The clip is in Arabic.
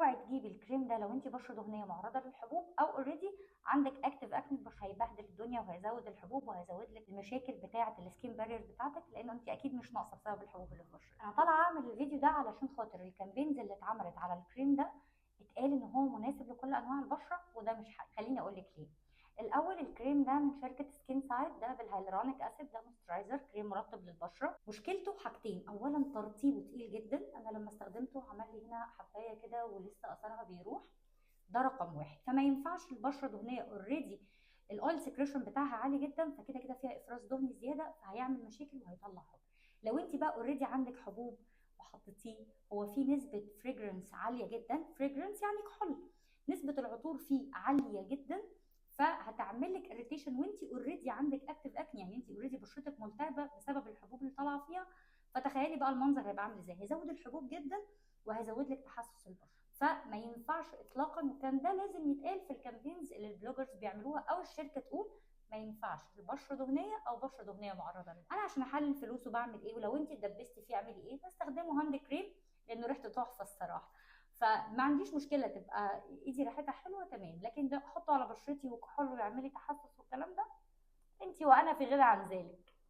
اوعي تجيبي الكريم ده لو انت بشره دهنيه معرضه للحبوب او اوريدي عندك اكتف اكني، مش هيبهدل الدنيا وهيزود الحبوب وهيزود لك المشاكل بتاعه السكين بارير بتاعتك، لان انت اكيد مش ناقصه بسبب الحبوب اللي في بشرتك. انا طالعه اعمل الفيديو ده علشان خاطر الكامبينز اللي اتعملت على الكريم ده اتقال ان هو مناسب لكل انواع البشره، وده مش حقيقي. خليني اقول لك ليه. الاول، الكريم ده من شركه سكين سايد، ده بالهيالورونيك اسيد، ده مويسترايزر كريم مرطب للبشره. مشكلته حاجتين: اولا ترطيبه تقيل جدا، انا لما استخدمته عمل لي هنا حبايه كده ولسه اثرها بيروح، ده رقم واحد. فما ينفعش البشره دهنيه اوريدي الاويل سكريشن بتاعها عالي جدا، فكده كده فيها افراز دهني زياده، فهيعمل مشاكل وهيطلع حبوب. لو انت بقى اوريدي عندك حبوب وحطيتيه، هو فيه نسبه فريجرنس عاليه جدا، فريجرنس يعني كحول، نسبه العطور فيه عاليه جدا، فهتعمل لك اريتيشن وانت اوريدي عندك اكتف اكني، يعني انت اوريدي بشرتك ملتهبه بسبب الحبوب اللي طالعه فيها. فتخيلي بقى المنظر هيبقى عامل ازاي، هيزود الحبوب جدا وهيزود لك تحسس البشره. فما ينفعش اطلاقا، وكان ده لازم يتقال في الكامبينز اللي البلوجرز بيعملوها او الشركه تقول ما ينفعش البشره دهنيه او بشره دهنيه معرضه لها. انا عشان احلل فلوس وبعمل ايه، ولو انت اتدبستي فيه اعملي ايه، بستخدمه هاند كريم لانه ريحته تحفه الصراحه، فما عنديش مشكله تبقى ايدي ريحتها حلوه تمام، لكن ده احطه على بشرتي وكحول ويعمل لي تحسس والكلام ده، انت وانا في غنى عن ذلك.